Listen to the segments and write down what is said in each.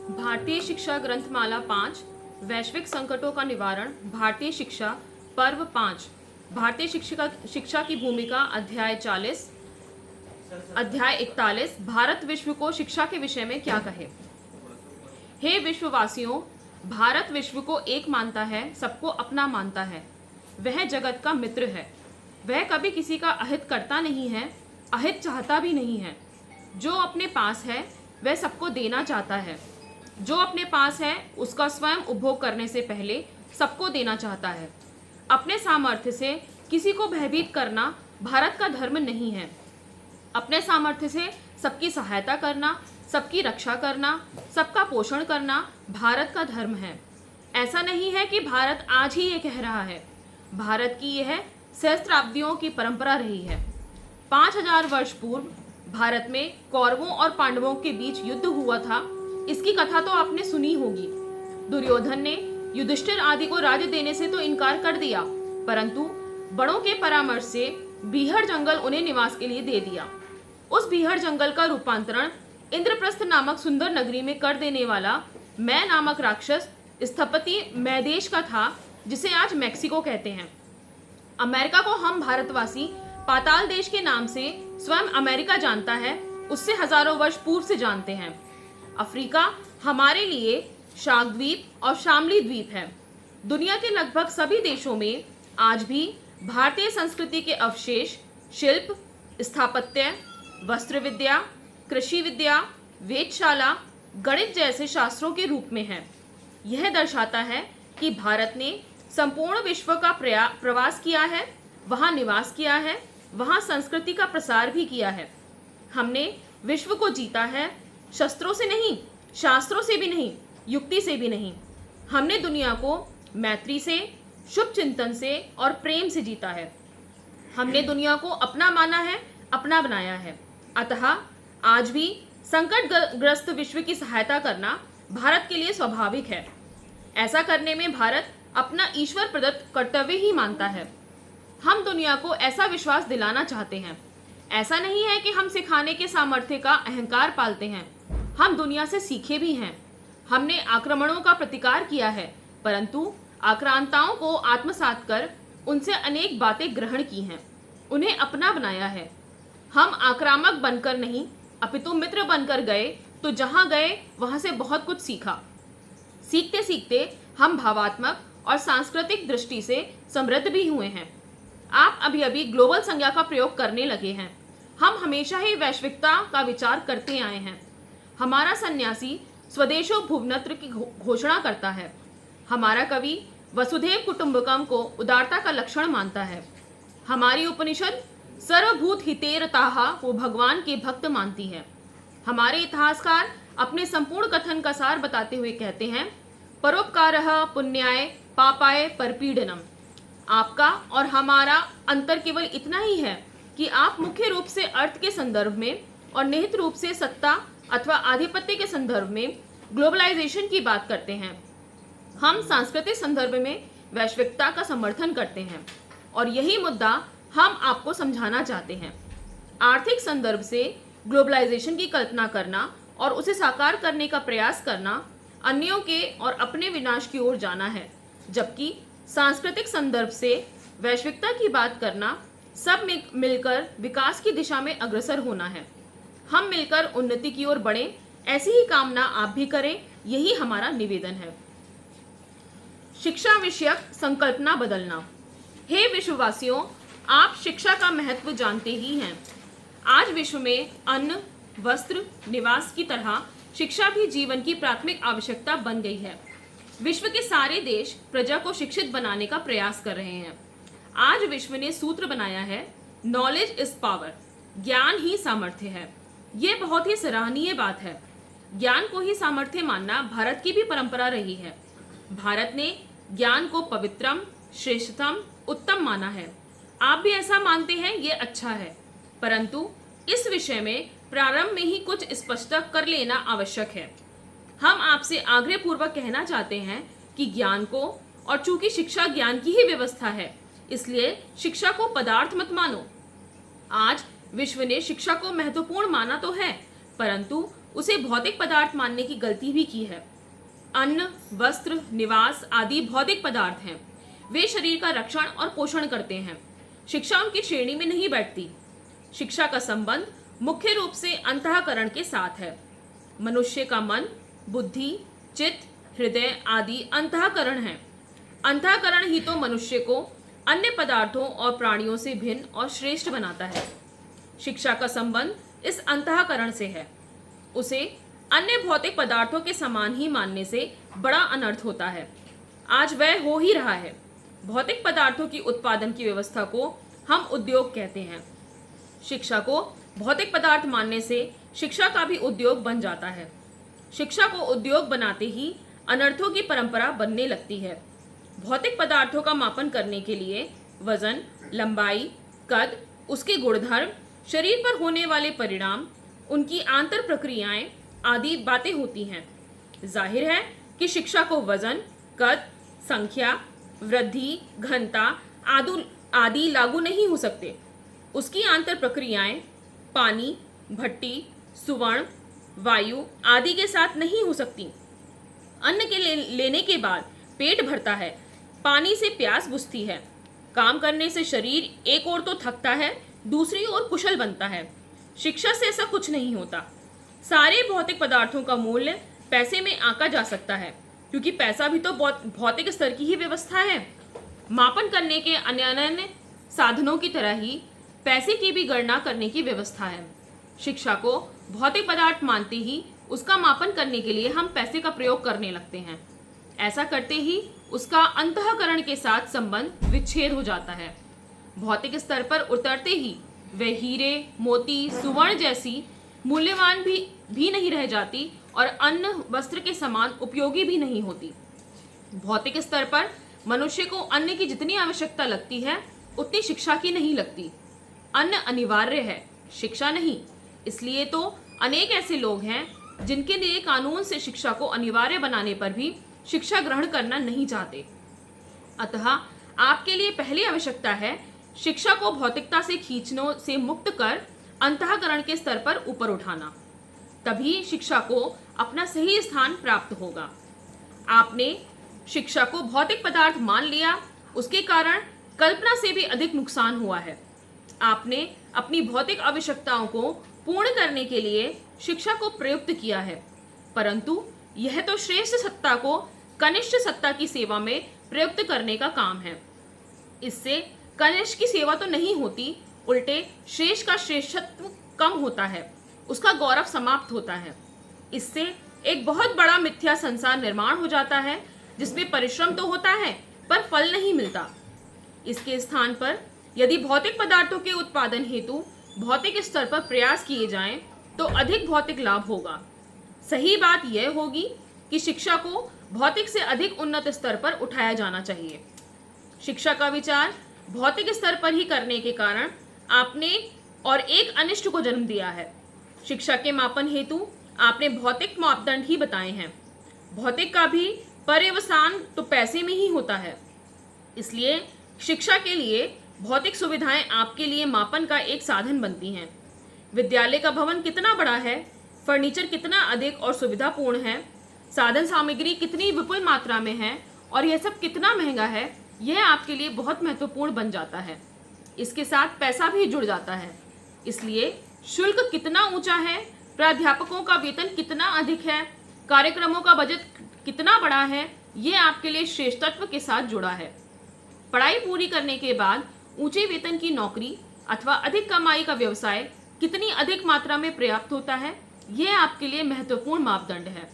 भारतीय शिक्षा ग्रंथमाला 5 वैश्विक संकटों का निवारण भारतीय शिक्षा पर्व 5 भारतीय शिक्षा की भूमिका अध्याय 40 अध्याय 41 भारत विश्व को शिक्षा के विषय में क्या कहे। हे विश्ववासियों, भारत विश्व को एक मानता है, सबको अपना मानता है। वह जगत का मित्र है। वह कभी किसी का अहित करता नहीं है, अहित चाहता भी नहीं है। जो अपने पास है वह सबको देना चाहता है। जो अपने पास है उसका स्वयं उपभोग करने से पहले सबको देना चाहता है। अपने सामर्थ्य से किसी को भयभीत करना भारत का धर्म नहीं है। अपने सामर्थ्य से सबकी सहायता करना, सबकी रक्षा करना, सबका पोषण करना भारत का धर्म है। ऐसा नहीं है कि भारत आज ही ये कह रहा है। भारत की यह सहस्त्राब्दियों की परंपरा रही है। 5000 वर्ष पूर्व भारत में कौरवों और पांडवों के बीच युद्ध हुआ था। इसकी कथा तो आपने सुनी होगी। दुर्योधन ने युधिष्ठिर आदि को राज्य देने से तो इनकार कर दिया, परंतु बड़ों के परामर्श से बीहड़ जंगल उन्हें निवास के लिए दे दिया। उस बीहड़ जंगल का रूपांतरण इंद्रप्रस्थ नामक सुंदर नगरी में कर देने वाला मैं नामक राक्षस स्थपति मैदेश का था, जिसे आज मैक्सिको कहते हैं। अमेरिका को हम भारतवासी पाताल देश के नाम से स्वयं अमेरिका जानता है, उससे हजारों वर्ष पूर्व से जानते हैं। अफ्रीका हमारे लिए शाक द्वीप और शामली द्वीप है। दुनिया के लगभग सभी देशों में आज भी भारतीय संस्कृति के अवशेष शिल्प, स्थापत्य, वस्त्र विद्या, कृषि विद्या, वेदशाला, गणित जैसे शास्त्रों के रूप में है। यह दर्शाता है कि भारत ने संपूर्ण विश्व का प्रवास किया है, वहाँ निवास किया है, वहाँ संस्कृति का प्रसार भी किया है। हमने विश्व को जीता है, शस्त्रों से नहीं, शास्त्रों से भी नहीं, युक्ति से भी नहीं। हमने दुनिया को मैत्री से, शुभ चिंतन से और प्रेम से जीता है। हमने दुनिया को अपना माना है, अपना बनाया है। अतः आज भी संकटग्रस्त विश्व की सहायता करना भारत के लिए स्वाभाविक है। ऐसा करने में भारत अपना ईश्वर प्रदत्त कर्तव्य ही मानता है। हम दुनिया को ऐसा विश्वास दिलाना चाहते हैं। ऐसा नहीं है कि हम सिखाने के सामर्थ्य का अहंकार पालते हैं। हम दुनिया से सीखे भी हैं। हमने आक्रमणों का प्रतिकार किया है, परंतु आक्रांताओं को आत्मसात कर उनसे अनेक बातें ग्रहण की हैं, उन्हें अपना बनाया है। हम आक्रामक बनकर नहीं, अपितु मित्र बनकर गए, तो जहां गए वहां से बहुत कुछ सीखा। सीखते सीखते हम भावात्मक और सांस्कृतिक दृष्टि से समृद्ध भी हुए हैं। आप अभी अभी ग्लोबल संज्ञा का प्रयोग करने लगे हैं। हम हमेशा ही वैश्विकता का विचार करते आए हैं। हमारा सन्यासी स्वदेशो भुवनत्र की घोषणा करता है। हमारा कवि वसुधैव कुटुंबकम को उदारता का लक्षण मानता है। हमारी उपनिषद सर्वभूत हितेरताहा को भगवान के भक्त मानती है। हमारे इतिहासकार अपने संपूर्ण कथन का सार बताते हुए कहते हैं, परोपकारः पुण्याय पापाय परपीडनम। आपका और हमारा अंतर केवल इतना ही है कि आप मुख्य रूप से अर्थ के संदर्भ में और निहित रूप से सत्ता अथवा आधिपत्य के संदर्भ में ग्लोबलाइजेशन की बात करते हैं। हम सांस्कृतिक संदर्भ में वैश्विकता का समर्थन करते हैं और यही मुद्दा हम आपको समझाना चाहते हैं। आर्थिक संदर्भ से ग्लोबलाइजेशन की कल्पना करना और उसे साकार करने का प्रयास करना अन्यों के और अपने विनाश की ओर जाना है, जबकि सांस्कृतिक संदर्भ से वैश्विकता की बात करना सब मिलकर विकास की दिशा में अग्रसर होना है। हम मिलकर उन्नति की ओर बढ़ें, ऐसी ही कामना आप भी करें, यही हमारा निवेदन है। शिक्षा विषयक संकल्पना बदलना। हे विश्ववासियों, आप शिक्षा का महत्व जानते ही हैं। आज विश्व में अन्न, वस्त्र, निवास की तरह शिक्षा भी जीवन की प्राथमिक आवश्यकता बन गई है। विश्व के सारे देश प्रजा को शिक्षित बनाने का प्रयास कर रहे हैं। आज विश्व ने सूत्र बनाया है, नॉलेज इज पावर, ज्ञान ही सामर्थ्य है। ये बहुत ही सराहनीय बात है। ज्ञान को ही सामर्थ्य मानना भारत की भी परंपरा रही है। भारत ने ज्ञान को पवित्रम, श्रेष्ठतम, उत्तम माना है। आप भी ऐसा मानते हैं, ये अच्छा है, परंतु इस विषय में प्रारंभ में ही कुछ स्पष्ट कर लेना आवश्यक है। हम आपसे आग्रह पूर्वक कहना चाहते हैं कि ज्ञान को, और चूंकि शिक्षा ज्ञान की ही व्यवस्था है, इसलिए शिक्षा को पदार्थ मत मानो। आज विश्व ने शिक्षा को महत्वपूर्ण माना तो है, परंतु उसे भौतिक पदार्थ मानने की गलती भी की है। अन्न, वस्त्र, निवास आदि भौतिक पदार्थ हैं। वे शरीर का रक्षण और पोषण करते हैं। शिक्षा उनकी श्रेणी में नहीं बैठती। शिक्षा का संबंध मुख्य रूप से अंतःकरण के साथ है। मनुष्य का मन, बुद्धि, चित्त, हृदय आदि अंतःकरण है। अंतःकरण ही तो मनुष्य को अन्य पदार्थों और प्राणियों से भिन्न और श्रेष्ठ बनाता है। शिक्षा का संबंध इस अंतःकरण से है। उसे अन्य भौतिक पदार्थों के समान ही मानने से बड़ा अनर्थ होता है। आज वह हो ही रहा है। भौतिक पदार्थों की उत्पादन की व्यवस्था को हम उद्योग कहते हैं। शिक्षा को भौतिक पदार्थ मानने से शिक्षा का भी उद्योग बन जाता है। शिक्षा को उद्योग बनाते ही अनर्थों की परंपरा बनने लगती है। भौतिक पदार्थों का मापन करने के लिए वजन, लंबाई, कद, उसके गुणधर्म, शरीर पर होने वाले परिणाम, उनकी आंतर प्रक्रियाएं आदि बातें होती हैं। जाहिर है कि शिक्षा को वजन, कद, संख्या, वृद्धि, घनता आदि लागू नहीं हो सकते। उसकी आंतर प्रक्रियाएं पानी, भट्टी, सुवर्ण, वायु आदि के साथ नहीं हो सकती। अन्न के लेने के बाद पेट भरता है, पानी से प्यास बुझती है। काम करने से शरीर एक ओर तो थकता है, दूसरी ओर कुशल बनता है। शिक्षा से ऐसा कुछ नहीं होता। सारे भौतिक पदार्थों का मूल्य पैसे में आंका जा सकता है, क्योंकि पैसा भी तो भौतिक स्तर की ही व्यवस्था है। मापन करने के अन्य साधनों की तरह ही पैसे की भी गणना करने की व्यवस्था है। शिक्षा को भौतिक पदार्थ मानते ही उसका मापन करने के लिए हम पैसे का प्रयोग करने लगते हैं। ऐसा करते ही उसका अंतःकरण के साथ संबंध विच्छेद हो जाता है। भौतिक स्तर पर उतरते ही वह हीरे, मोती, सुवर्ण जैसी मूल्यवान भी नहीं रह जाती और अन्न, वस्त्र के समान उपयोगी भी नहीं होती। भौतिक स्तर पर मनुष्य को अन्न की जितनी आवश्यकता लगती है उतनी शिक्षा की नहीं लगती। अन्न अनिवार्य है, शिक्षा नहीं। इसलिए तो अनेक ऐसे लोग हैं जिनके लिए कानून से शिक्षा को अनिवार्य बनाने पर भी शिक्षा ग्रहण करना नहीं चाहते। अतः आपके लिए पहली आवश्यकता है शिक्षा को भौतिकता से खींचने से मुक्त कर अंतःकरण के स्तर पर ऊपर उठाना। तभी शिक्षा को अपना सही स्थान प्राप्त होगा। आपने शिक्षा को भौतिक पदार्थ मान लिया, उसके कारण कल्पना से भी अधिक नुकसान हुआ है। आपने अपनी भौतिक आवश्यकताओं को पूर्ण करने के लिए शिक्षा को प्रयुक्त किया है, परंतु यह तो श्रेष्ठ सत्ता को कनिष्ठ सत्ता की सेवा में प्रयुक्त करने का काम है। इससे कनिष्ठ की सेवा तो नहीं होती, उल्टे श्रेष्ठ का श्रेष्ठत्व कम होता है, उसका गौरव समाप्त होता है। इससे एक बहुत बड़ा मिथ्या संसार निर्माण हो जाता है, जिसमें परिश्रम तो होता है पर फल नहीं मिलता। इसके स्थान पर यदि भौतिक पदार्थों के उत्पादन हेतु भौतिक स्तर पर प्रयास किए जाएं, तो अधिक भौतिक लाभ होगा। सही बात यह होगी कि शिक्षा को भौतिक से अधिक उन्नत स्तर पर उठाया जाना चाहिए। शिक्षा का विचार भौतिक स्तर पर ही करने के कारण आपने और एक अनिष्ट को जन्म दिया है। शिक्षा के मापन हेतु आपने भौतिक मापदंड ही बताए हैं। भौतिक का भी पर्यवसान तो पैसे में ही होता है। इसलिए शिक्षा के लिए भौतिक सुविधाएं आपके लिए मापन का एक साधन बनती हैं। विद्यालय का भवन कितना बड़ा है, फर्नीचर कितना अधिक और सुविधापूर्ण है, साधन सामग्री कितनी विपुल मात्रा में है और यह सब कितना महंगा है, यह आपके लिए बहुत महत्वपूर्ण बन जाता है। इसके साथ पैसा भी जुड़ जाता है। इसलिए शुल्क कितना ऊंचा है, प्राध्यापकों का वेतन कितना अधिक है, कार्यक्रमों का बजट कितना बड़ा है, यह आपके लिए श्रेष्ठत्व के साथ जुड़ा है। पढ़ाई पूरी करने के बाद ऊंचे वेतन की नौकरी अथवा अधिक कमाई का व्यवसाय कितनी अधिक मात्रा में पर्याप्त होता है, यह आपके लिए महत्वपूर्ण मापदंड है।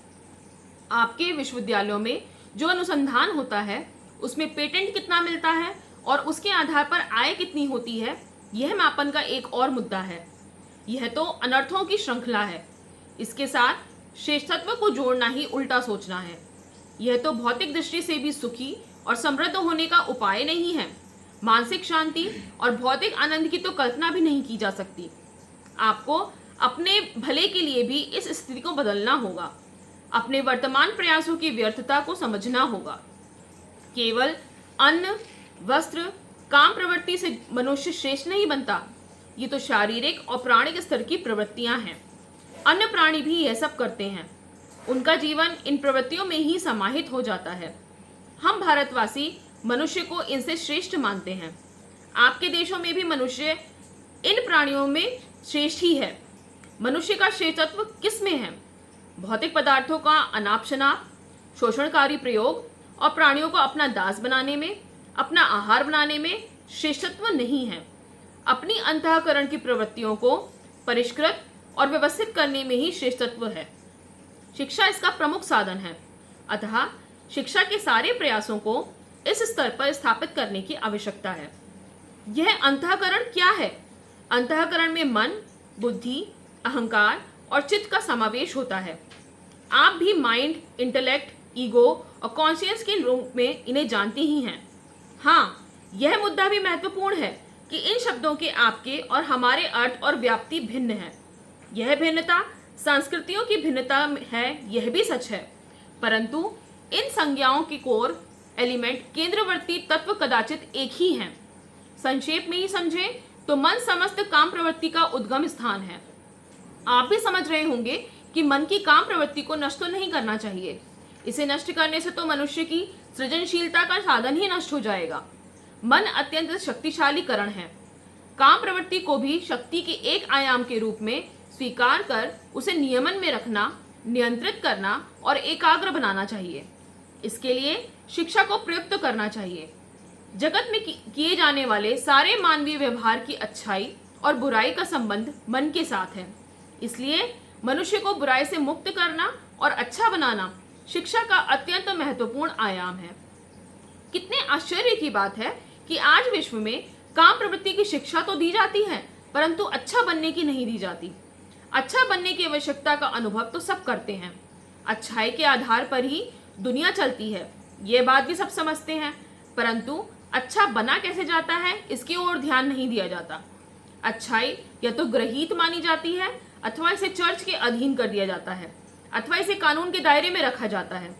आपके विश्वविद्यालयों में जो अनुसंधान होता है उसमें पेटेंट कितना मिलता है और उसके आधार पर आय कितनी होती है, यह मापन का एक और मुद्दा है। यह तो अनर्थों की श्रृंखला है। इसके साथ श्रेष्ठत्व को जोड़ना ही उल्टा सोचना है। यह तो भौतिक दृष्टि से भी सुखी और समृद्ध होने का उपाय नहीं है। मानसिक शांति और भौतिक आनंद की तो कल्पना भी नहीं की जा सकती। आपको अपने भले के लिए भी इस स्थिति को बदलना होगा। अपने वर्तमान प्रयासों की व्यर्थता को समझना होगा। केवल अन्न, वस्त्र, काम प्रवृत्ति से मनुष्य श्रेष्ठ नहीं बनता। ये तो शारीरिक और प्राणिक स्तर की प्रवृत्तियां हैं। अन्य प्राणी भी यह सब करते हैं। उनका जीवन इन प्रवृत्तियों में ही समाहित हो जाता है। हम भारतवासी मनुष्य को इनसे श्रेष्ठ मानते हैं। आपके देशों में भी मनुष्य इन प्राणियों में श्रेष्ठ ही है। मनुष्य का श्रेष्ठत्व किस में है? भौतिक पदार्थों का अनाप शनाप, शोषणकारी प्रयोग और प्राणियों को अपना दास बनाने में, अपना आहार बनाने में श्रेष्ठत्व नहीं है। अपनी अंतःकरण की प्रवृत्तियों को परिष्कृत और व्यवस्थित करने में ही श्रेष्ठत्व है। शिक्षा इसका प्रमुख साधन है। अतः शिक्षा के सारे प्रयासों को इस स्तर पर स्थापित करने की आवश्यकता है। यह अंतःकरण क्या है? अंतःकरण में मन, बुद्धि, अहंकार और चित्त का समावेश होता है। आप भी माइंड, इंटेलेक्ट, ईगो और कॉन्शियस के रूप में इन्हें जानती ही हैं। हाँ, यह मुद्दा भी महत्वपूर्ण है कि इन शब्दों के आपके और हमारे अर्थ और व्याप्ति भिन्न है। यह भिन्नता संस्कृतियों की भिन्नता है, यह भी सच है, परंतु इन संज्ञाओं की कोर एलिमेंट, केंद्रवर्ती तत्व कदाचित एक ही हैं। संक्षेप में ही समझें तो मन समस्त काम प्रवृत्ति का उद्गम स्थान है। आप भी समझ रहे होंगे कि मन की काम प्रवृत्ति को नष्ट तो नहीं करना चाहिए। इसे नष्ट करने से तो मनुष्य की सृजनशीलता का साधन ही नष्ट हो जाएगा। मन अत्यंत शक्तिशाली करण है। काम प्रवृत्ति को भी शक्ति के एक आयाम के रूप में स्वीकार कर उसे नियमन में रखना, नियंत्रित करना और एकाग्र बनाना चाहिए। इसके लिए शिक्षा को प्रयुक्त करना चाहिए। जगत में किए जाने वाले सारे मानवीय व्यवहार की अच्छाई और बुराई का संबंध मन के साथ है। इसलिए मनुष्य को बुराई से मुक्त करना और अच्छा बनाना शिक्षा का अत्यंत महत्वपूर्ण आयाम है। कितने आश्चर्य की बात है कि आज विश्व में काम प्रवृत्ति की शिक्षा तो दी जाती है, परंतु अच्छा बनने की नहीं दी जाती। अच्छा बनने की आवश्यकता का अनुभव तो सब करते हैं। अच्छाई के आधार पर ही दुनिया चलती है, ये बात भी सब समझते हैं, परंतु अच्छा बना कैसे जाता है इसकी ओर ध्यान नहीं दिया जाता। अच्छाई या तो ग्रहीत मानी जाती है, अथवा इसे चर्च के अधीन कर दिया जाता है, अथवा इसे कानून के दायरे में रखा जाता है।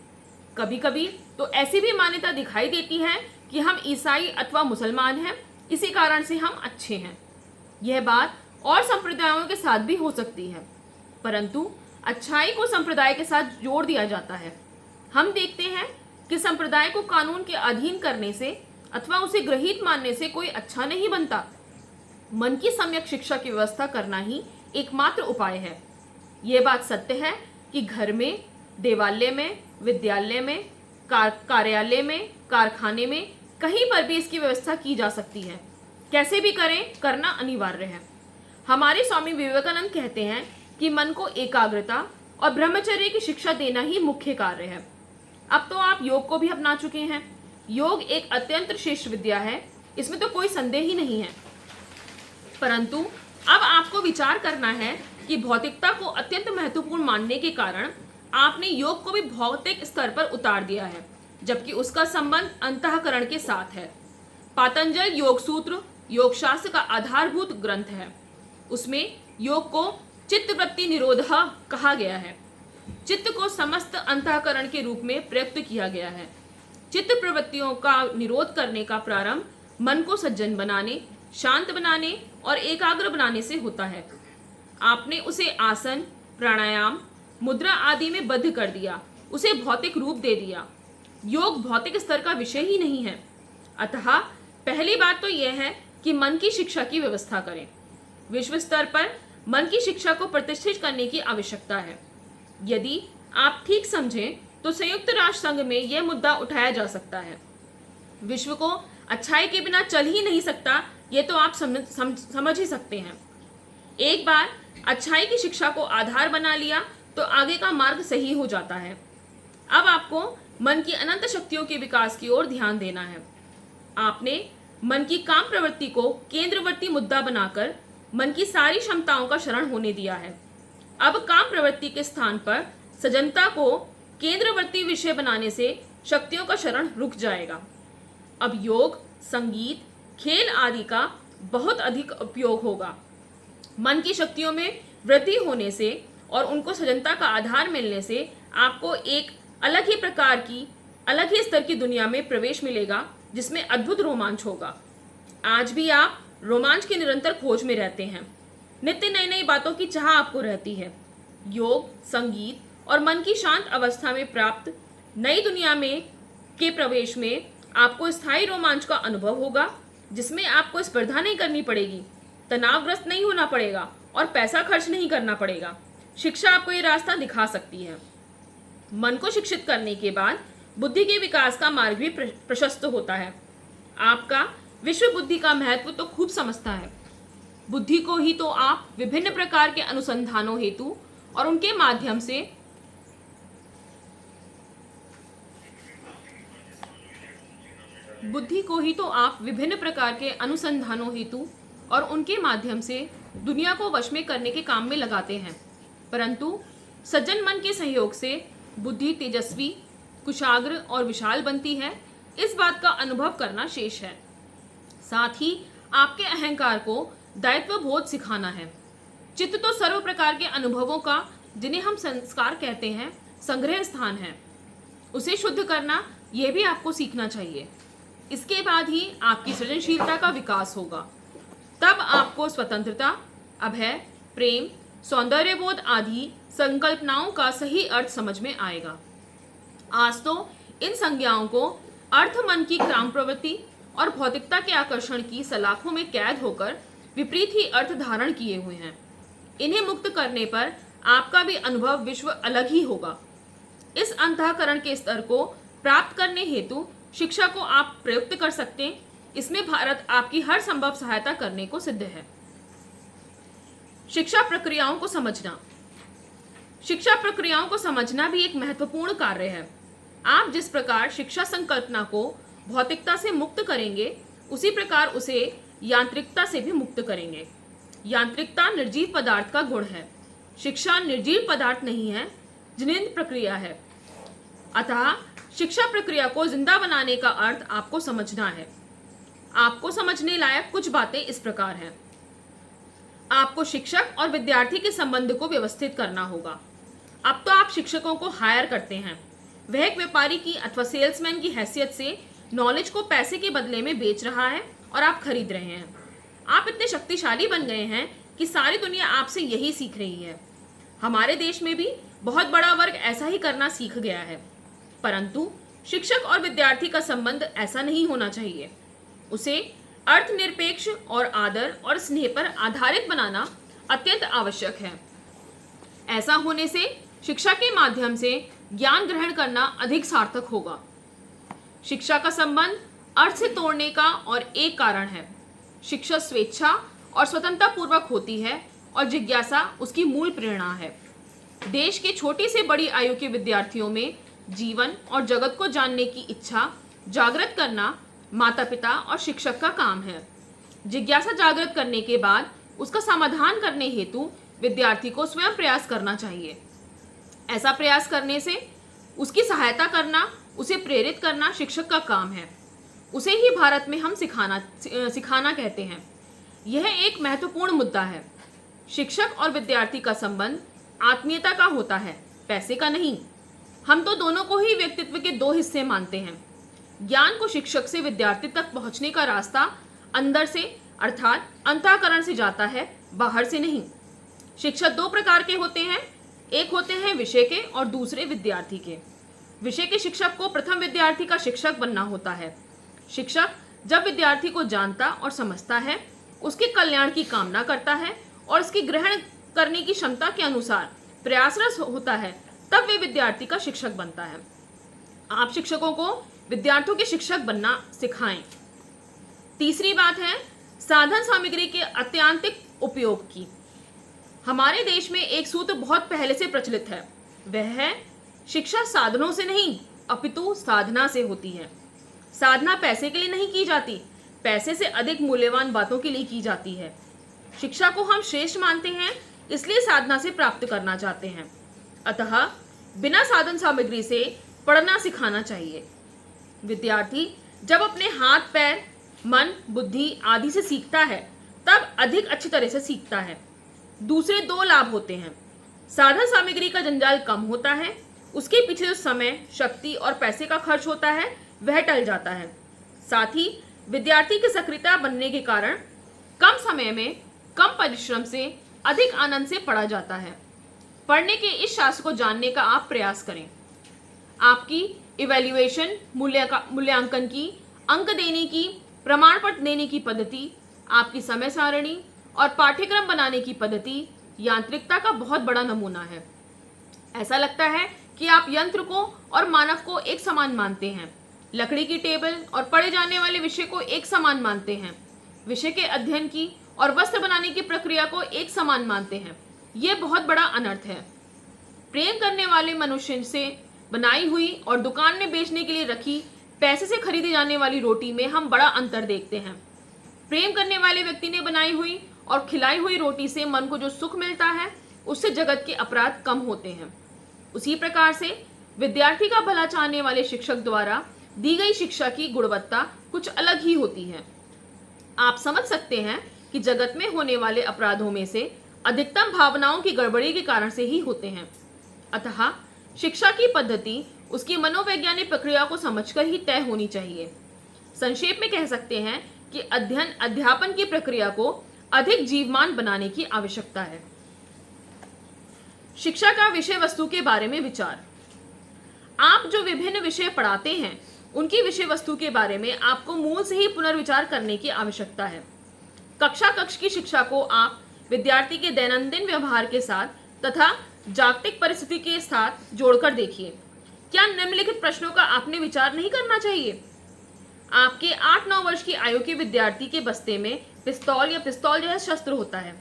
कभी कभी तो ऐसी भी मान्यता दिखाई देती है कि हम ईसाई अथवा मुसलमान हैं, इसी कारण से हम अच्छे हैं। यह बात और संप्रदायों के साथ भी हो सकती है, परंतु अच्छाई को संप्रदाय के साथ जोड़ दिया जाता है। हम देखते हैं कि संप्रदाय को कानून के अधीन करने से अथवा उसे ग्रहीत मानने से कोई अच्छा नहीं बनता। मन की सम्यक शिक्षा की व्यवस्था करना ही एकमात्र उपाय है। यह बात सत्य है कि घर में, देवालय में, विद्यालय में, कार्यालय में, कारखाने में, कहीं पर भी इसकी व्यवस्था की जा सकती है। कैसे भी करें, करना अनिवार्य है। हमारे स्वामी विवेकानंद कहते हैं कि मन को एकाग्रता और ब्रह्मचर्य की शिक्षा देना ही मुख्य कार्य है। अब तो आप योग को भी अपना चुके हैं। योग एक अत्यंत श्रेष्ठ विद्या है, इसमें तो कोई संदेह ही नहीं है, परंतु अब आपको विचार करना है कि भौतिकता को अत्यंत महत्वपूर्ण मानने के कारण आपने योग को भी भौतिक स्तर पर उतार दिया है, जबकि उसका संबंध अंतःकरण के साथ है। पातंजल योग सूत्र योग शास्त्र का आधारभूत ग्रंथ है। उसमें योग को चित्तवृत्ति निरोधः कहा गया है। चित्त को समस्त अंतःकरण के रूप में प्रयुक्त किया गया है। चित्त प्रवृत्तियों का निरोध करने का प्रारंभ मन को सज्जन बनाने, शांत बनाने और एकाग्र बनाने से होता है। आपने उसे आसन, प्राणायाम, मुद्रा आदि में बद्ध कर दिया, उसे भौतिक रूप दे दिया। योग भौतिक स्तर का विषय ही नहीं है। अतः पहली बात तो यह है कि मन की शिक्षा की व्यवस्था करें। विश्व स्तर पर मन की शिक्षा को प्रतिष्ठित करने की आवश्यकता है। यदि आप ठीक समझें तो संयुक्त राष्ट्र संघ में यह मुद्दा उठाया जा सकता है। विश्व को अच्छाई के बिना चल ही नहीं सकता, ये तो आप समझ ही सकते हैं। एक बार अच्छाई की शिक्षा को आधार बना लिया तो आगे का मार्ग सही हो जाता है। अब आपको मन की अनंत शक्तियों के विकास की ओर ध्यान देना है। आपने मन की काम प्रवृत्ति को केंद्रवर्ती मुद्दा बनाकर मन की सारी क्षमताओं का शरण होने दिया है। अब काम प्रवृत्ति के स्थान पर सजनता को केंद्रवर्ती विषय बनाने से शक्तियों का शरण रुक जाएगा। अब योग, संगीत, खेल आदि का बहुत अधिक उपयोग होगा। मन की शक्तियों में वृद्धि होने से और उनको सजनता का आधार मिलने से आपको एक अलग ही प्रकार की, अलग ही स्तर की दुनिया में प्रवेश मिलेगा, जिसमें अद्भुत रोमांच होगा। आज भी आप रोमांच की निरंतर खोज में रहते हैं। नित्य नई नई बातों की चाह आपको रहती है। योग, संगीत और मन की शांत अवस्था में प्राप्त नई दुनिया में के प्रवेश में आपको स्थायी रोमांच का अनुभव होगा, जिसमें आपको स्पर्धा नहीं करनी पड़ेगी, तनावग्रस्त नहीं होना पड़ेगा और पैसा खर्च नहीं करना पड़ेगा। शिक्षा आपको ये रास्ता दिखा सकती है। मन को शिक्षित करने के बाद बुद्धि के विकास का मार्ग भी प्रशस्त होता है। आपका विश्व बुद्धि का महत्व तो खूब समझता है। बुद्धि को ही तो आप विभिन्न प्रकार के अनुसंधानों हेतु और उनके माध्यम से दुनिया को वश में करने के काम में लगाते हैं। परंतु सज्जन मन के सहयोग से बुद्धि तेजस्वी, कुशाग्र और विशाल बनती है, इस बात का अनुभव करना शेष है। साथ ही आपके अहंकार को दायित्व बोध सिखाना है। चित्त तो सर्व प्रकार के अनुभवों का, जिन्हें हम संस्कार कहते हैं, संग्रह स्थान है। उसे शुद्ध करना यह भी आपको सीखना चाहिए। इसके बाद ही आपकी सृजनशीलता का विकास होगा। तब आपको स्वतंत्रता, अभय, प्रेम, सौंदर्यबोध आदि संकल्पनाओं का सही अर्थ समझ में आएगा। आज तो इन संज्ञाओं को अर्थ मन की काम प्रवृत्ति और भौतिकता के आकर्षण की सलाखों में कैद होकर विपरीत ही अर्थ धारण किए हुए हैं। इन्हें मुक्त करने पर आपका भी अनुभव विश्व अलग ही होगा। इस अंतःकरण के स्तर को प्राप्त करने हेतु शिक्षा को आप प्रयुक्त कर सकते हैं। इसमें भारत आपकी हर संभव सहायता करने को सिद्ध है। शिक्षा प्रक्रियाओं को समझना। शिक्षा प्रक्रियाओं को समझना भी एक महत्वपूर्ण कार्य है। आप जिस प्रकार शिक्षा संकल्पना को भौतिकता से मुक्त करेंगे, उसी प्रकार उसे यांत्रिकता से भी मुक्त करेंगे। यांत्रिकता निर्जीव पदार्थ का गुण है। शिक्षा निर्जीव पदार्थ नहीं है, जिनिंद प्रक्रिया है। अतः शिक्षा प्रक्रिया को जिंदा बनाने का अर्थ आपको समझना है। आपको समझने लायक कुछ बातें इस प्रकार हैं। आपको शिक्षक और विद्यार्थी के संबंध को व्यवस्थित करना होगा। अब तो आप शिक्षकों को हायर करते हैं। वह एक व्यापारी की अथवा सेल्समैन की हैसियत से नॉलेज को पैसे के बदले में बेच रहा है और आप खरीद रहे हैं। आप इतने शक्तिशाली बन गए हैं कि सारी दुनिया आपसे यही सीख रही है। हमारे देश में भी बहुत बड़ा वर्ग ऐसा ही करना सीख गया है। परंतु शिक्षक और विद्यार्थी का संबंध ऐसा नहीं होना चाहिए। उसे अर्थनिरपेक्ष और आदर और स्नेह पर आधारित बनाना अत्यंत आवश्यक है। ऐसा होने से शिक्षा के माध्यम से ज्ञान ग्रहण करना अधिक सार्थक होगा। शिक्षा का संबंध अर्थ से तोड़ने का और एक कारण है। शिक्षा स्वेच्छा और स्वतंत्रता पूर्वक होती है और जिज्ञासा उसकी मूल प्रेरणा है। देश के छोटी से बड़ी आयु के विद्यार्थियों में जीवन और जगत को जानने की इच्छा जागृत करना माता पिता और शिक्षक का काम है। जिज्ञासा जागृत करने के बाद उसका समाधान करने हेतु विद्यार्थी को स्वयं प्रयास करना चाहिए। ऐसा प्रयास करने से उसकी सहायता करना, उसे प्रेरित करना शिक्षक का काम है। उसे ही भारत में हम सिखाना कहते हैं। यह एक महत्वपूर्ण मुद्दा है। शिक्षक और विद्यार्थी का संबंध आत्मीयता का होता है, पैसे का नहीं। हम तो दोनों को ही व्यक्तित्व के दो हिस्से मानते हैं। ज्ञान को शिक्षक से विद्यार्थी तक पहुंचने का रास्ता अंदर से अर्थात अंतःकरण से जाता है, बाहर से नहीं। शिक्षक दो प्रकार के होते हैं, एक होते हैं विषय के और दूसरे विद्यार्थी के। विषय के शिक्षक को प्रथम विद्यार्थी का शिक्षक बनना होता है। शिक्षक जब विद्यार्थी को जानता और समझता है, उसके कल्याण की कामना करता है और उसकी ग्रहण करने की क्षमता के अनुसार प्रयासरत होता है, तब वे विद्यार्थी का शिक्षक बनता है। आप शिक्षकों को विद्यार्थियों के शिक्षक बनना सिखाएं। तीसरी बात है साधन सामग्री के अत्यंतिक उपयोग की। हमारे देश में एक सूत्र बहुत पहले से प्रचलित है, वह है शिक्षा साधनों से नहीं अपितु साधना से होती है। साधना पैसे के लिए नहीं की जाती, पैसे से अधिक मूल्यवान बातों के लिए की जाती है। शिक्षा को हम श्रेष्ठ मानते हैं, इसलिए साधना से प्राप्त करना चाहते हैं। अतः बिना साधन सामग्री से पढ़ना सिखाना चाहिए। विद्यार्थी जब अपने हाथ पैर, मन, बुद्धि आदि से सीखता है, तब अधिक अच्छी तरह से सीखता है। दूसरे दो लाभ होते हैं। साधन सामग्री का जंजाल कम होता है, उसके पीछे जो समय, शक्ति और पैसे का खर्च होता है वह टल जाता है। साथ ही विद्यार्थी की सक्रियता बनने के कारण कम समय में कम परिश्रम से अधिक आनंद से पढ़ा जाता है। पढ़ने के इस शास्त्र को जानने का आप प्रयास करें। आपकी इवैल्यूएशन, मूल्यांकन की, अंक देने की, प्रमाण पत्र देने की पद्धति, आपकी समय सारणी और पाठ्यक्रम बनाने की पद्धति यांत्रिकता का बहुत बड़ा नमूना है। ऐसा लगता है कि आप यंत्र को और मानव को एक समान मानते हैं, लकड़ी की टेबल और पढ़े जाने वाले विषय को एक समान मानते हैं, विषय के अध्ययन की और वस्त्र बनाने की प्रक्रिया को एक समान मानते हैं। यह बहुत बड़ा अनर्थ है। प्रेम करने वाले मनुष्य से बनाई हुई और दुकान में बेचने के लिए रखी, पैसे से खरीदी जाने वाली रोटी में हम बड़ा अंतर देखते हैं। प्रेम करने वाले व्यक्ति ने बनाई हुई और खिलाई हुई रोटी से मन को जो सुख मिलता है, उससे जगत के अपराध कम होते हैं। उसी प्रकार से विद्यार्थी का भला चाहने वाले शिक्षक द्वारा दी गई शिक्षा की गुणवत्ता कुछ अलग ही होती है। आप समझ सकते हैं कि जगत में होने वाले अपराधों में से अधिकतम भावनाओं की गड़बड़ी के कारण से ही होते हैं। अतः शिक्षा की पद्धति उसकी मनोवैज्ञानिक प्रक्रिया को समझकर ही तय होनी चाहिए। संक्षेप में कह सकते हैं कि अध्ययन अध्यापन की प्रक्रिया को अधिक जीवमान बनाने की आवश्यकता है। शिक्षा का विषय वस्तु के बारे में विचार। आप जो विभिन्न विषय पढ़ाते हैं, उनकी विषय वस्तु के बारे में आपको मूल से ही पुनर्विचार करने की आवश्यकता है। कक्ष की शिक्षा को आप विद्यार्थी के दैनंदिन व्यवहार के साथ तथा जागतिक परिस्थिति के साथ जोड़कर देखिए। क्या निम्नलिखित प्रश्नों का आपने विचार नहीं करना चाहिए? आपके 8-9 वर्ष की आयु के विद्यार्थी के बस्ते में पिस्तौल या पिस्तौल जैसा शस्त्र होता है।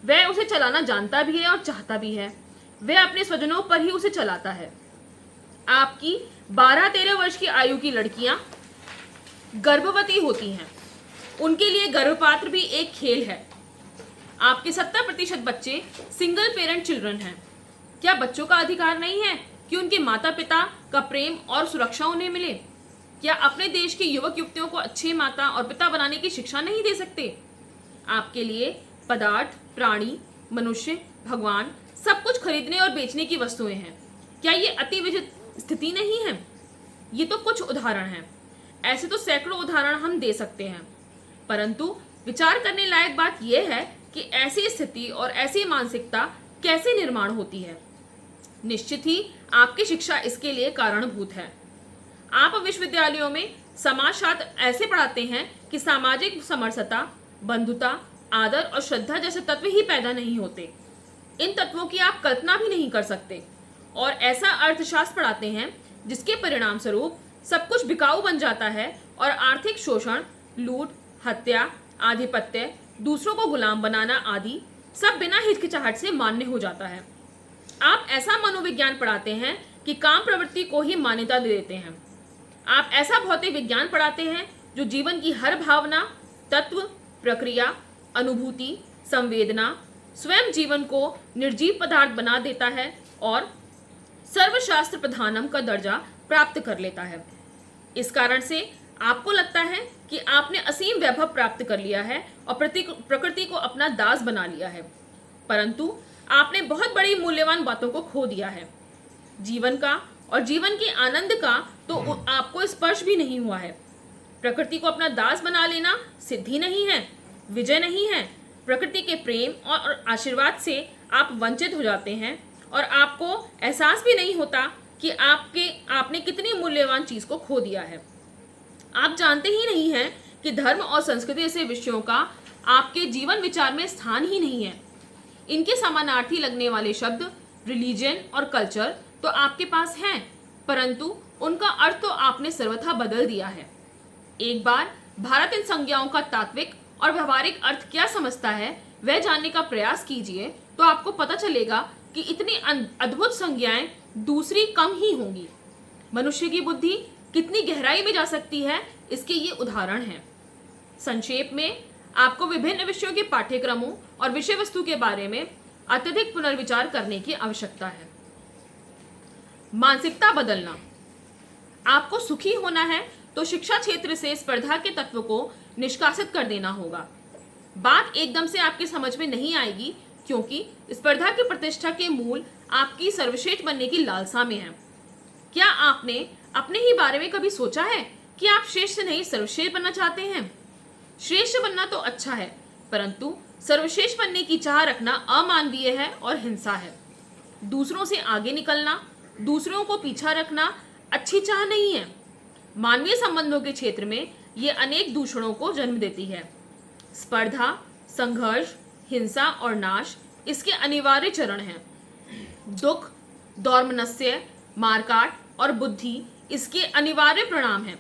वह उसे चलाना जानता भी है और चाहता भी है। वह अपने स्वजनों पर ही उसे चलाता है। आपकी 12-13 वर्ष की आयु की लड़कियां गर्भवती होती हैं। उनके लिए गर्भपात्र भी एक खेल है। आपके 70% बच्चे सिंगल पेरेंट चिल्ड्रन हैं। क्या बच्चों का अधिकार नहीं है कि उनके माता पिता का प्रेम और सुरक्षा उन्हें मिले? क्या अपने देश के युवक युवतियों को अच्छे माता और पिता बनाने की शिक्षा नहीं दे सकते? आपके लिए पदार्थ, प्राणी, मनुष्य, भगवान सब कुछ खरीदने और बेचने की वस्तुएं हैं। क्या ये अति विचित्र स्थिति नहीं है? ये तो कुछ उदाहरण हैं। ऐसे तो सैकड़ों उदाहरण हम दे सकते हैं, परंतु विचार करने लायक बात यह है कि ऐसी स्थिति और ऐसी मानसिकता कैसे निर्माण होती है। निश्चित ही आपकी शिक्षा इसके लिए कारणभूत है। आप विश्वविद्यालयों में समाजशास्त्र ऐसे पढ़ाते हैं कि सामाजिक समरसता, बंधुता, आदर और श्रद्धा जैसे तत्व ही पैदा नहीं होते। इन तत्वों की आप कल्पना भी नहीं कर सकते। और ऐसा अर्थशास्त्र पढ़ाते हैं जिसके परिणाम स्वरूप सब कुछ बिकाऊ बन जाता है और आर्थिक शोषण, लूट, हत्या, आधिपत्य, दूसरों को गुलाम बनाना आदि सब बिना हिचकिचाहट से मान्य हो जाता है। आप ऐसा मनोविज्ञान पढ़ाते हैं कि काम प्रवृत्ति को ही मान्यता दे देते हैं। आप ऐसा भौतिक विज्ञान पढ़ाते हैं जो जीवन की हर भावना, तत्व, प्रक्रिया, अनुभूति, संवेदना, स्वयं जीवन को निर्जीव पदार्थ बना देता है और सर्वशास्त्र प्रधानम का दर्जा प्राप्त कर लेता है। इस कारण से आपको लगता है कि आपने असीम वैभव प्राप्त कर लिया है और प्रकृति को अपना दास बना लिया है, परंतु आपने बहुत बड़ी मूल्यवान बातों को खो दिया है। जीवन का और जीवन के आनंद का तो आपको स्पर्श भी नहीं हुआ है। प्रकृति को अपना दास बना लेना सिद्धि नहीं है, विजय नहीं है। प्रकृति के प्रेम और आशीर्वाद से आप वंचित हो जाते हैं और आपको एहसास भी नहीं होता कि आपने कितनी मूल्यवान चीज को खो दिया है। आप जानते ही नहीं हैं कि धर्म और संस्कृति जैसे विषयों का आपके जीवन विचार में स्थान ही नहीं है। इनके समानार्थी लगने वाले शब्द रिलीजन और कल्चर तो आपके पास हैं, परंतु उनका अर्थ तो आपने सर्वथा बदल दिया है। एक बार भारत इन संज्ञाओं का तात्विक और व्यवहारिक अर्थ क्या समझता है वह जानने का प्रयास कीजिए तो आपको पता चलेगा कि इतनी अद्भुत संज्ञाएं दूसरी कम ही होंगी। मनुष्य की बुद्धि कितनी गहराई में जा सकती है, इसके ये उदाहरण हैं। संक्षेप में आपको विभिन्न विषयों के पाठ्यक्रमों और विषय वस्तु के बारे में अत्यधिक पुनर्विचार करने की आवश्यकता है। मानसिकता बदलना। आपको सुखी होना है तो शिक्षा क्षेत्र से स्पर्धा के तत्व को निष्कासित कर देना होगा। बात एकदम से आपकी समझ में नहीं आएगी, क्योंकि स्पर्धा की प्रतिष्ठा के मूल आपकी सर्वश्रेष्ठ बनने की लालसा में है। क्या आपने अपने ही बारे में कभी सोचा है कि आप श्रेष्ठ नहीं सर्वश्रेष्ठ बनना चाहते हैं? श्रेष्ठ बनना तो अच्छा है, परंतु सर्वश्रेष्ठ बनने की चाह रखना अमानवीय है और हिंसा है। दूसरों से आगे निकलना, दूसरों को पीछा रखना अच्छी चाह नहीं है। मानवीय संबंधों के क्षेत्र में ये अनेक दूषणों को जन्म देती है। स्पर्धा, संघर्ष, हिंसा और नाश इसके अनिवार्य चरण हैं। दुख, दौर्मनस्य, मारकाट और बुद्धि इसके अनिवार्य परिणाम हैं।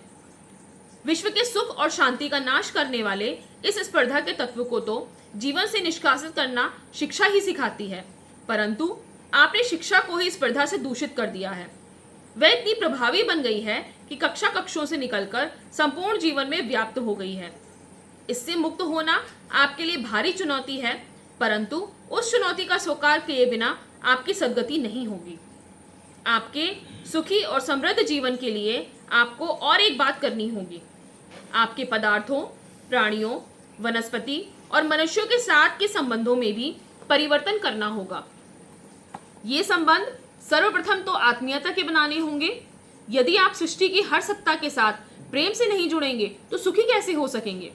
विश्व के सुख और शांति का नाश करने वाले इस स्पर्धा के तत्व को तो जीवन से निष्कासित करना शिक्षा ही सिखाती है, परंतु आपने शिक्षा को ही स्पर्धा से दूषित कर दिया है। वह इतनी प्रभावी बन गई है कि कक्षा कक्षों से निकलकर संपूर्ण जीवन में व्याप्त हो गई है। इससे मुक्त होना आपके लिए भारी चुनौती है, परंतु उस चुनौती का स्वीकार किए बिना आपकी सद्गति नहीं होगी। आपके सुखी और समृद्ध जीवन के लिए आपको और एक बात करनी होगी। आपके पदार्थों, प्राणियों, वनस्पति और मनुष्यों के साथ के संबंधों में भी परिवर्तन करना होगा। ये संबंध सर्वप्रथम तो आत्मीयता के बनाने होंगे। यदि आप सृष्टि की हर सत्ता के साथ प्रेम से नहीं जुड़ेंगे तो सुखी कैसे हो सकेंगे।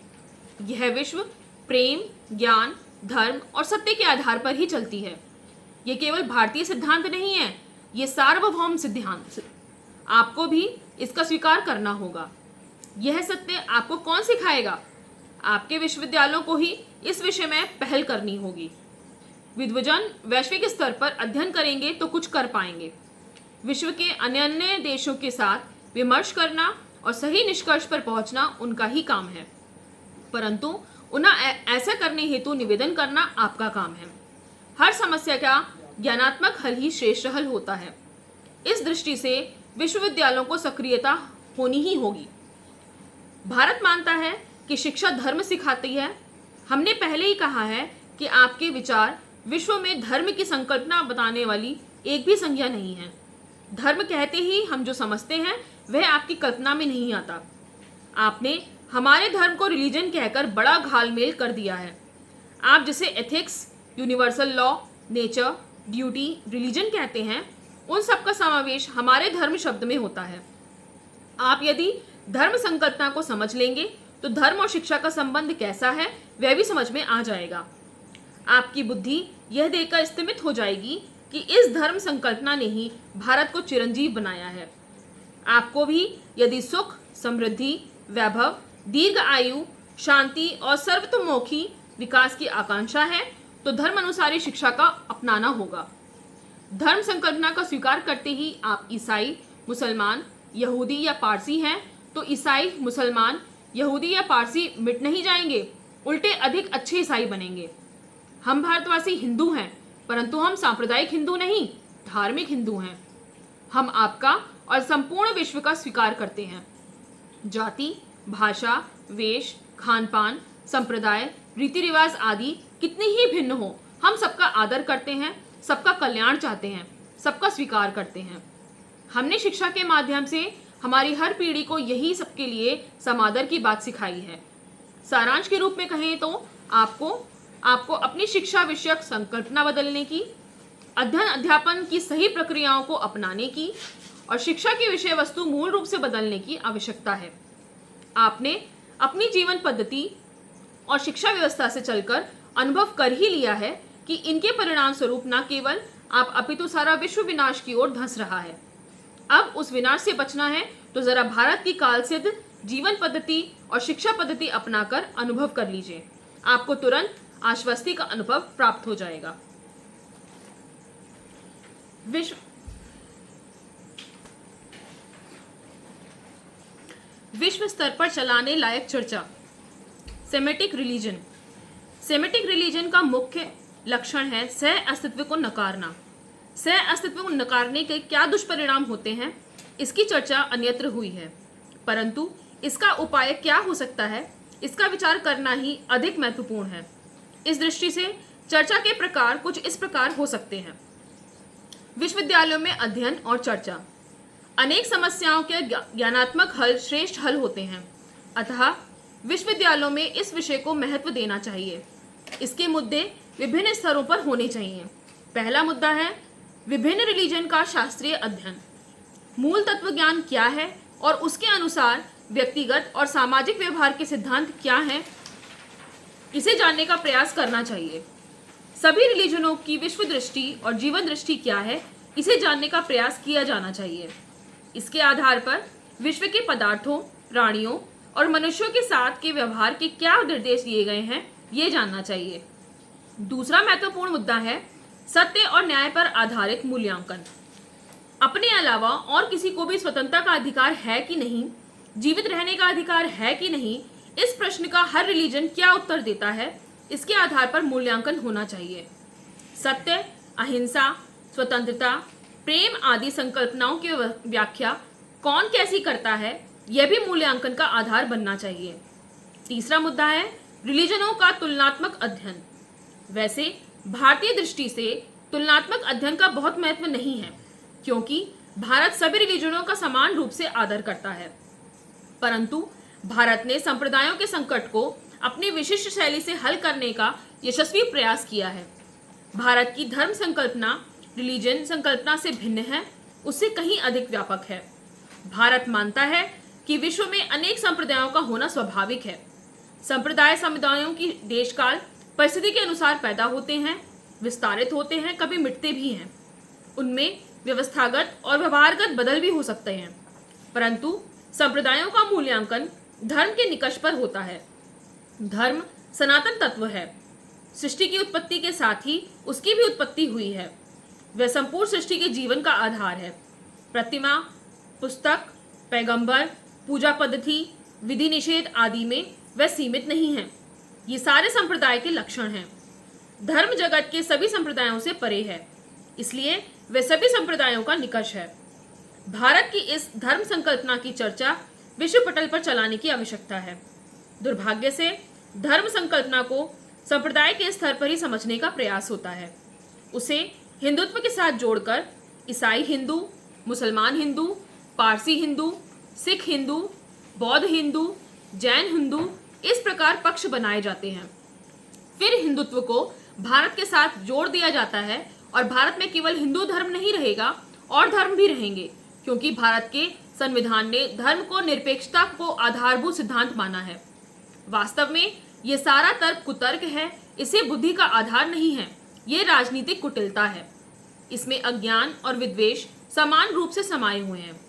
यह विश्व प्रेम, ज्ञान, धर्म और सत्य के आधार पर ही चलती है। ये केवल भारतीय सिद्धांत नहीं है, ये सार्वभौम सिद्धांत। आपको भी इसका स्वीकार करना होगा। यह सत्य आपको कौन सिखाएगा? आपके विश्वविद्यालयों को ही इस विषय में पहल करनी होगी। विद्वजन वैश्विक स्तर पर अध्ययन करेंगे तो कुछ कर पाएंगे। विश्व के अन्य अन्य देशों के साथ विमर्श करना और सही निष्कर्ष पर पहुंचना उनका ही काम है, परंतु उन्हें ऐसा करने हेतु निवेदन करना आपका काम है। हर समस्या का ज्ञानात्मक हल ही श्रेष्ठ हल होता है। इस दृष्टि से विश्वविद्यालयों को सक्रियता होनी ही होगी। भारत मानता है कि शिक्षा धर्म सिखाती है। हमने पहले ही कहा है कि आपके विचार विश्व में धर्म की संकल्पना बताने वाली एक भी संज्ञा नहीं है। धर्म कहते ही हम जो समझते हैं वह आपकी कल्पना में नहीं आता। आपने हमारे धर्म को रिलीजन कहकर बड़ा घालमेल कर दिया है। आप जिसे ethics, universal law, nature, duty, religion कहते हैं, उन सब का समावेश हमारे धर्म शब्द में होता है। आप यदि धर्म संकल्पना को समझ लेंगे तो धर्म और शिक्षा का संबंध कैसा है वह भी समझ में आ जाएगा। आपकी बुद्धि यह देखकर स्तिमित हो जाएगी कि इस धर्म संकल्पना ने ही भारत को चिरंजीव बनाया है। आपको भी यदि सुख, समृद्धि, वैभव, दीर्घ आयु, शांति और सर्वतोमुखी विकास की आकांक्षा है तो धर्म अनुसारी शिक्षा का अपनाना होगा। धर्म संकल्पना का स्वीकार करते ही आप ईसाई, मुसलमान, यहूदी या पारसी हैं तो ईसाई, मुसलमान, यहूदी या पारसी मिट नहीं जाएंगे, उल्टे अधिक अच्छे ईसाई बनेंगे। हम भारतवासी हिंदू हैं, परंतु हम सांप्रदायिक हिंदू नहीं, धार्मिक हिंदू हैं। हम आपका और संपूर्ण विश्व का स्वीकार करते हैं। जाति, भाषा, वेश, खान पान, संप्रदाय, रीति रिवाज आदि कितनी ही भिन्न हो, हम सबका आदर करते हैं, सबका कल्याण चाहते हैं, सबका स्वीकार करते हैं। हमने शिक्षा के माध्यम से हमारी हर पीढ़ी को यही सबके लिए समादर की बात सिखाई है। सारांश के रूप में कहें तो आपको अपनी शिक्षा विषयक संकल्पना बदलने की, अध्ययन अध्यापन की सही प्रक्रियाओं को अपनाने की और शिक्षा की विषय वस्तु मूल रूप से बदलने की आवश्यकता है। आपने अपनी जीवन पद्धति और शिक्षा व्यवस्था से चलकर अनुभव कर ही लिया है कि इनके परिणाम स्वरूप न केवल आप अपितु सारा विश्व विनाश की ओर धंस रहा है। अब उस विनाश से बचना है तो जरा भारत की काल सिद्ध जीवन पद्धति और शिक्षा पद्धति अपनाकर अनुभव कर लीजिए। आपको तुरंत आश्वस्ति का अनुभव प्राप्त हो जाएगा। विश्व स्तर पर चलाने लायक चर्चा। Semitic religion. सेमेटिक रिलीजन का मुख्य लक्षण है सह अस्तित्व को नकारना। सह अस्तित्व को नकारने के क्या दुष्परिणाम होते हैं, इसकी चर्चा अन्यत्र हुई है, परंतु इसका उपाय क्या हो सकता है, इसका विचार करना ही अधिक महत्वपूर्ण है। इस दृष्टि से चर्चा के प्रकार कुछ इस प्रकार हो सकते हैं। विश्वविद्यालयों में अध्ययन और चर्चा। अनेक समस्याओं के ज्ञानात्मक हल श्रेष्ठ हल होते हैं, अतः विश्वविद्यालयों में इस विषय को महत्व देना चाहिए। इसके मुद्दे विभिन्न स्तरों पर होने चाहिए। पहला मुद्दा है विभिन्न रिलीजन का शास्त्रीय अध्ययन। मूल तत्व ज्ञान क्या है और उसके अनुसार व्यक्तिगत और सामाजिक व्यवहार के सिद्धांत क्या हैं, इसे जानने का प्रयास करना चाहिए। सभी रिलीजनों की विश्व दृष्टि और जीवन दृष्टि क्या है, इसे जानने का प्रयास किया जाना चाहिए। इसके आधार पर विश्व के पदार्थों, प्राणियों और मनुष्यों के साथ के व्यवहार के क्या निर्देश दिए गए हैं, ये जानना चाहिए। दूसरा महत्वपूर्ण मुद्दा है सत्य और न्याय पर आधारित मूल्यांकन। अपने अलावा और किसी को भी स्वतंत्रता का अधिकार है कि नहीं, जीवित रहने का अधिकार है कि नहीं, इस प्रश्न का हर रिलीजन क्या उत्तर देता है, इसके आधार पर मूल्यांकन होना चाहिए। सत्य, अहिंसा, स्वतंत्रता, प्रेम आदि संकल्पनाओं की व्याख्या कौन कैसी करता है, यह भी मूल्यांकन का आधार बनना चाहिए। तीसरा मुद्दा है रिलीजनों का तुलनात्मक अध्ययन। वैसे भारतीय दृष्टि से तुलनात्मक अध्ययन का बहुत महत्व नहीं है, क्योंकि भारत सभी रिलीजनों का समान रूप से आदर करता है। परंतु भारत ने संप्रदायों के संकट को अपनी विशिष्ट शैली से हल करने का यशस्वी प्रयास किया है। भारत की धर्म संकल्पना रिलीजन संकल्पना से भिन्न है, उससे कहीं अधिक व्यापक है। भारत मानता है कि विश्व में अनेक संप्रदायों का होना स्वाभाविक है। संप्रदाय समुदायों की देशकाल परिस्थिति के अनुसार पैदा होते हैं, विस्तारित होते हैं, कभी मिटते भी हैं। उनमें व्यवस्थागत और व्यवहारगत बदल भी हो सकते हैं, परंतु संप्रदायों का मूल्यांकन धर्म के निकष पर होता है। धर्म सनातन तत्व है। सृष्टि की उत्पत्ति के साथ ही उसकी भी उत्पत्ति हुई है। वह संपूर्ण सृष्टि के जीवन का आधार है। प्रतिमा, पुस्तक, पैगंबर, पूजा पद्धति, विधि निषेध आदि में वह सीमित नहीं है। ये सारे संप्रदाय के लक्षण हैं। धर्म जगत के सभी संप्रदायों से परे है, इसलिए वह सभी संप्रदायों का निकष है। भारत की इस धर्म संकल्पना की चर्चा विश्व पटल पर चलाने की आवश्यकता है। दुर्भाग्य से धर्म संकल्पना को संप्रदाय के स्तर पर ही समझने का प्रयास होता है। उसे हिंदुत्व के साथ जोड़कर ईसाई हिंदू, मुसलमान हिंदू, पारसी हिंदू, सिख हिंदू, बौद्ध हिंदू, जैन हिंदू, इस प्रकार पक्ष बनाए जाते हैं। फिर हिंदुत्व को भारत के साथ जोड़ दिया जाता है और भारत में केवल हिंदू धर्म नहीं रहेगा और धर्म भी रहेंगे, क्योंकि भारत के संविधान ने धर्म को निरपेक्षता को आधारभूत सिद्धांत माना है। वास्तव में ये सारा तर्क कुतर्क है, इसे बुद्धि का आधार नहीं है, ये राजनीतिक कुटिलता है। इसमें अज्ञान और विद्वेष समान रूप से समाये हुए हैं।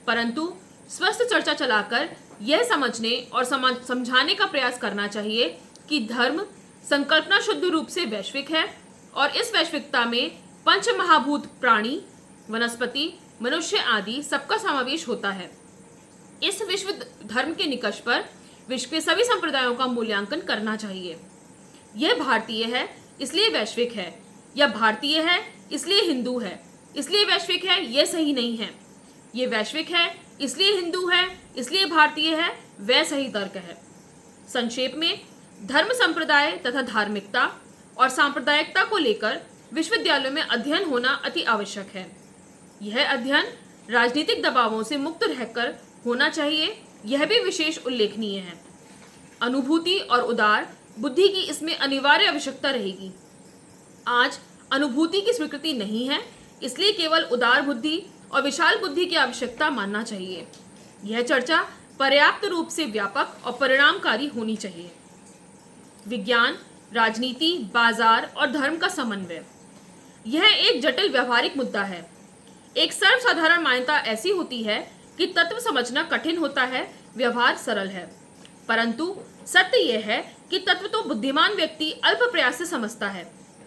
परंतु स्वस्थ चर्चा चलाकर यह समझने और समझाने का प्रयास करना चाहिए कि धर्म संकल्पना शुद्ध रूप से वैश्विक है और इस वैश्विकता में पंच महाभूत प्राणी, वनस्पति, मनुष्य आदि सबका समावेश होता है। इस विश्व धर्म के निकष पर विश्व के सभी संप्रदायों का मूल्यांकन करना चाहिए। यह भारतीय है इसलिए वैश्विक है, यह भारतीय है इसलिए हिंदू है, इसलिए वैश्विक है, यह सही नहीं है। ये वैश्विक है इसलिए हिंदू है, इसलिए भारतीय है, वह सही तर्क है। संक्षेप में धर्म संप्रदाय तथा धार्मिकता और सांप्रदायिकता को लेकर विश्वविद्यालयों में अध्ययन होना अति आवश्यक है। यह अध्ययन राजनीतिक दबावों से मुक्त रहकर होना चाहिए, यह भी विशेष उल्लेखनीय है। अनुभूति और उदार बुद्धि की इसमें अनिवार्य आवश्यकता रहेगी। आज अनुभूति की स्वीकृति नहीं है, इसलिए केवल उदार बुद्धि और विशाल बुद्धि की आवश्यकता मानना चाहिए। यह चर्चा पर्याप्त रूप से व्यापक और परिणामकारी होनी चाहिए। विज्ञान, राजनीति, बाजार और धर्म का समन्वय, यह एक जटिल व्यवहारिक मुद्दा है। एक सर्वसाधारण मान्यता ऐसी होती है कि तत्व समझना कठिन होता है, व्यवहार सरल है। परंतु सत्य यह है कि तत्व तो बुद्धिमान व्यक्ति अल्प प्रयास से समझता है,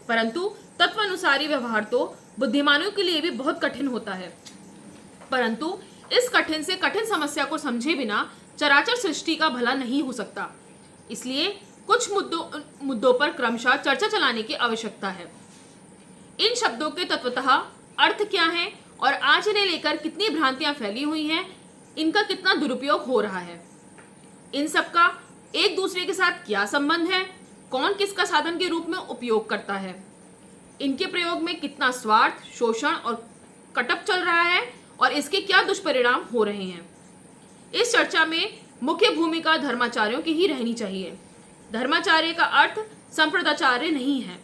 परंतु तत्व अनुसारी व्यवहार तो बुद्धिमानों के लिए भी बहुत कठिन होता है। परंतु इस कठिन से कठिन समस्या को समझे बिना चराचर सृष्टि का भला नहीं हो सकता। इसलिए कुछ मुद्दों पर क्रमशः चर्चा चलाने की आवश्यकता है। इन शब्दों के तत्वतः अर्थ क्या है और आज इन्हें लेकर कितनी भ्रांतियां फैली हुई हैं, इनका कितना दुरुपयोग हो रहा है, इन सबका एक दूसरे के साथ क्या संबंध है, कौन किसका साधन के रूप में उपयोग करता है, इनके प्रयोग में कितना स्वार्थ, शोषण और कटप चल रहा है और इसके क्या दुष्परिणाम हो रहे हैं। इस चर्चा में मुख्य भूमिका धर्माचार्यों की ही रहनी चाहिए। धर्माचार्य का अर्थ संप्रदाचार्य नहीं है।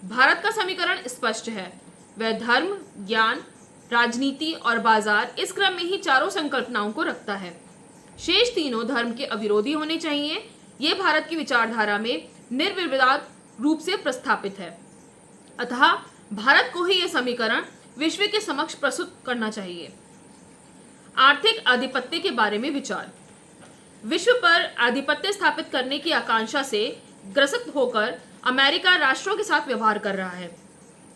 भारत का समीकरण स्पष्ट है, वह धर्म, ज्ञान, राजनीति और बाजार इस क्रम में ही चारों संकल्पनाओं को रखता है। शेष तीनों धर्म के अविरोधी होने चाहिए। ये भारत की विचारधारा में निर्विवाद रूप से प्रस्थापित है। अतः भारत को ही यह समीकरण विश्व के समक्ष प्रस्तुत करना चाहिए। आर्थिक आधिपत्य के बारे में विचार। विश्व पर आधिपत्य स्थापित करने की आकांक्षा से ग्रसित होकर अमेरिका राष्ट्रों के साथ व्यवहार कर रहा है।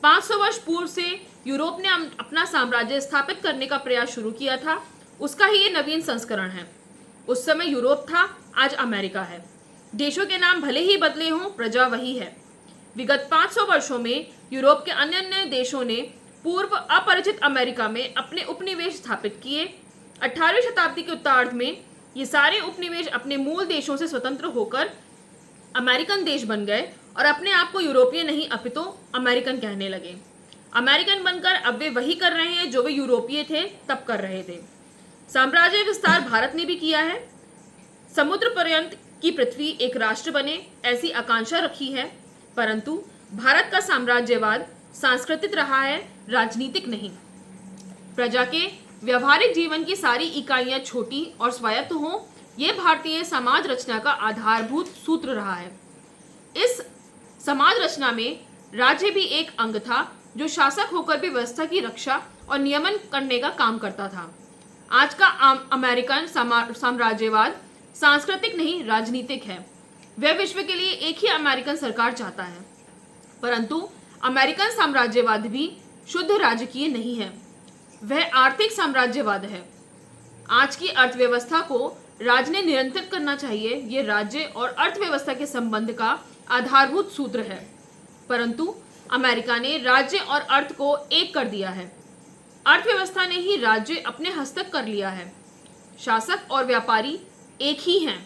500 वर्ष पूर्व से यूरोप ने अपना साम्राज्य स्थापित करने का प्रयास शुरू किया था, उसका ही ये नवीन संस्करण है। उस समय यूरोप था, आज अमेरिका है। देशों के नाम भले ही बदले हों, प्रजा वही है। विगत 500 वर्षों में यूरोप के अन्य अन्य देशों ने पूर्व अपरिचित अमेरिका में अपने उपनिवेश स्थापित किए। 18वीं शताब्दी के उत्तरार्ध में ये सारे उपनिवेश अपने मूल देशों से स्वतंत्र होकर अमेरिकन देश बन गए और अपने आप को यूरोपीय नहीं अपितु अमेरिकन कहने लगे। अमेरिकन बनकर अब वे वही कर रहे हैं जो वे यूरोपीय थे तब कर रहे थे। साम्राज्य विस्तार भारत ने भी किया है। समुद्र पर्यंत की पृथ्वी एक राष्ट्र बने ऐसी आकांक्षा रखी है, परंतु भारत का साम्राज्यवाद सांस्कृतिक रहा है, राजनीतिक नहीं। प्रजा के व्यवहारिक जीवन की सारी इकाइयां छोटी और स्वायत्त हों, यह भारतीय समाज रचना का आधारभूत सूत्र रहा है। इस समाज रचना में राज्य भी एक अंग था जो शासक होकर भी व्यवस्था की रक्षा और नियमन करने का काम करता था। आज का अमेरिकन साम्राज्यवाद सांस्कृतिक नहीं, राजनीतिक है। वह विश्व के लिए एक ही अमेरिकन सरकार चाहता है, परंतु अमेरिकन साम्राज्यवाद भी शुद्ध राजकीय नहीं है, वह आर्थिक साम्राज्यवाद है। आज की अर्थव्यवस्था को राज्य ने नियंत्रित करना चाहिए, ये राज्य और अर्थव्यवस्था के संबंध का आधारभूत सूत्र है, परंतु अमेरिका ने राज्य और अर्थ को एक कर दिया है। अर्थव्यवस्था ने ही राज्य अपने हस्तक कर लिया है। शासक और व्यापारी एक ही हैं।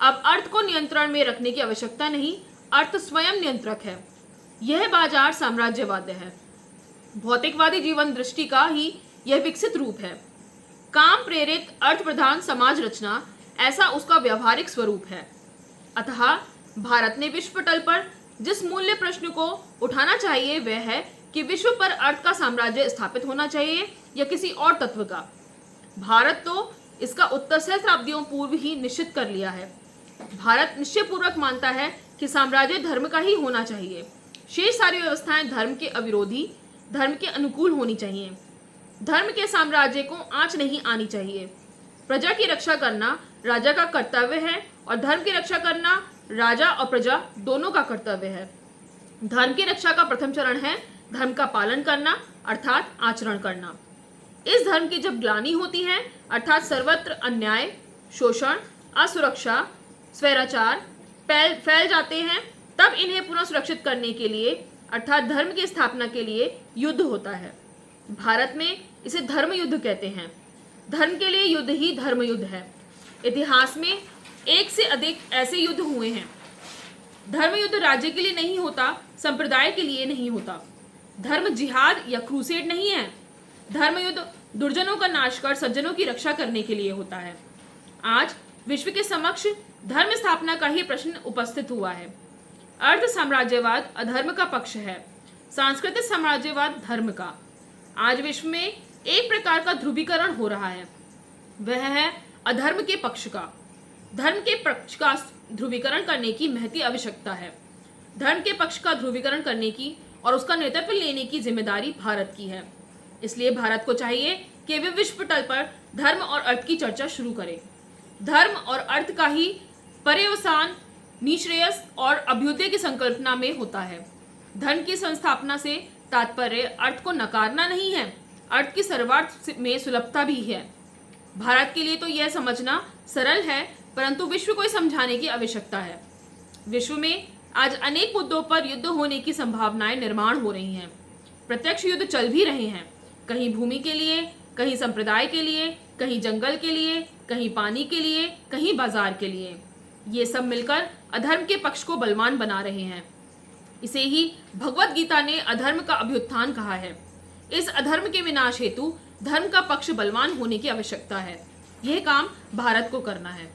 अब अर्थ को नियंत्रण में रखने की आवश्यकता नहीं, अर्थ स्वयं नियंत्रक है। यह बाजार साम्राज्यवाद है। भौतिकवादी जीवन दृष्टि का ही यह विकसित रूप है। काम प्रेरित अर्थ प्रधान समाज रचना, ऐसा उसका व्यवहारिक स्वरूप है। अतः भारत ने विश्व पटल पर जिस मूल्य प्रश्न को उठाना चाहिए वह है कि विश्व पर अर्थ का साम्राज्य स्थापित होना चाहिए या किसी और तत्व का। भारत तो इसका उत्तर सहस्राब्दियों पूर्व ही निश्चित कर लिया है। भारत निश्चयपूर्वक मानता है कि साम्राज्य धर्म का ही होना चाहिए। शेष सारी व्यवस्थाएं धर्म के अविरोधी, धर्म के अनुकूल होनी चाहिए। धर्म के साम्राज्य को आंच नहीं आनी चाहिए। प्रजा की रक्षा करना राजा का कर्तव्य है और धर्म की रक्षा करना राजा और प्रजा दोनों का कर्तव्य है। धर्म की रक्षा का प्रथम चरण है धर्म का पालन करना, अर्थात आचरण करना। इस धर्म की जब ग्लानि होती है, अर्थात सर्वत्र अन्याय, शोषण, असुरक्षा, स्वैराचार फैल जाते हैं, तब इन्हें पुनः सुरक्षित करने के लिए अर्थात धर्म की स्थापना के लिए युद्ध होता है। भारत में इसे धर्म युद्ध कहते हैं। धर्म के लिए युद्ध ही धर्म युद्ध है। इतिहास में एक से अधिक ऐसे युद्ध हुए हैं। धर्म युद्ध राज्य के लिए नहीं होता, संप्रदाय के लिए नहीं होता। धर्म जिहाद या क्रूसेड नहीं है। धर्म युद्ध दुर्जनों का नाश कर सज्जनों की रक्षा करने के लिए होता है। आज विश्व के समक्ष धर्म स्थापना का ही प्रश्न उपस्थित हुआ है। अर्ध साम्राज्यवाद अधर्म का पक्ष है, सांस्कृतिक साम्राज्यवाद धर्म का। आज विश्व में एक प्रकार का ध्रुवीकरण हो रहा है, वह है अधर्म के पक्ष का। धर्म के पक्ष का ध्रुवीकरण करने की महती आवश्यकता है। धर्म के पक्ष का ध्रुवीकरण करने की और उसका नेतृत्व लेने की जिम्मेदारी भारत की है। इसलिए भारत को चाहिए कि वे विश्व पटल पर धर्म और अर्थ की चर्चा शुरू करें। धर्म और अर्थ का ही पर्यवसान निश्रेयस और अभ्युदय की संकल्पना में होता है। धर्म की संस्थापना से तात्पर्य अर्थ को नकारना नहीं है, अर्थ की सर्वार्थ में सुलभता भी है। भारत के लिए तो यह समझना सरल है, परंतु विश्व को समझाने की आवश्यकता है। विश्व में आज अनेक मुद्दों पर युद्ध होने की संभावनाएं निर्माण हो रही हैं। प्रत्यक्ष युद्ध चल भी रहे हैं, कहीं भूमि के लिए, कहीं संप्रदाय के लिए, कहीं जंगल के लिए, कहीं पानी के लिए, कहीं बाजार के लिए। ये सब मिलकर अधर्म के पक्ष को बलवान बना रहे हैं। इसे ही भगवत गीता ने अधर्म का अभ्युत्थान कहा है। इस अधर्म के विनाश हेतु धर्म का पक्ष बलवान होने की आवश्यकता है। यह काम भारत को करना है।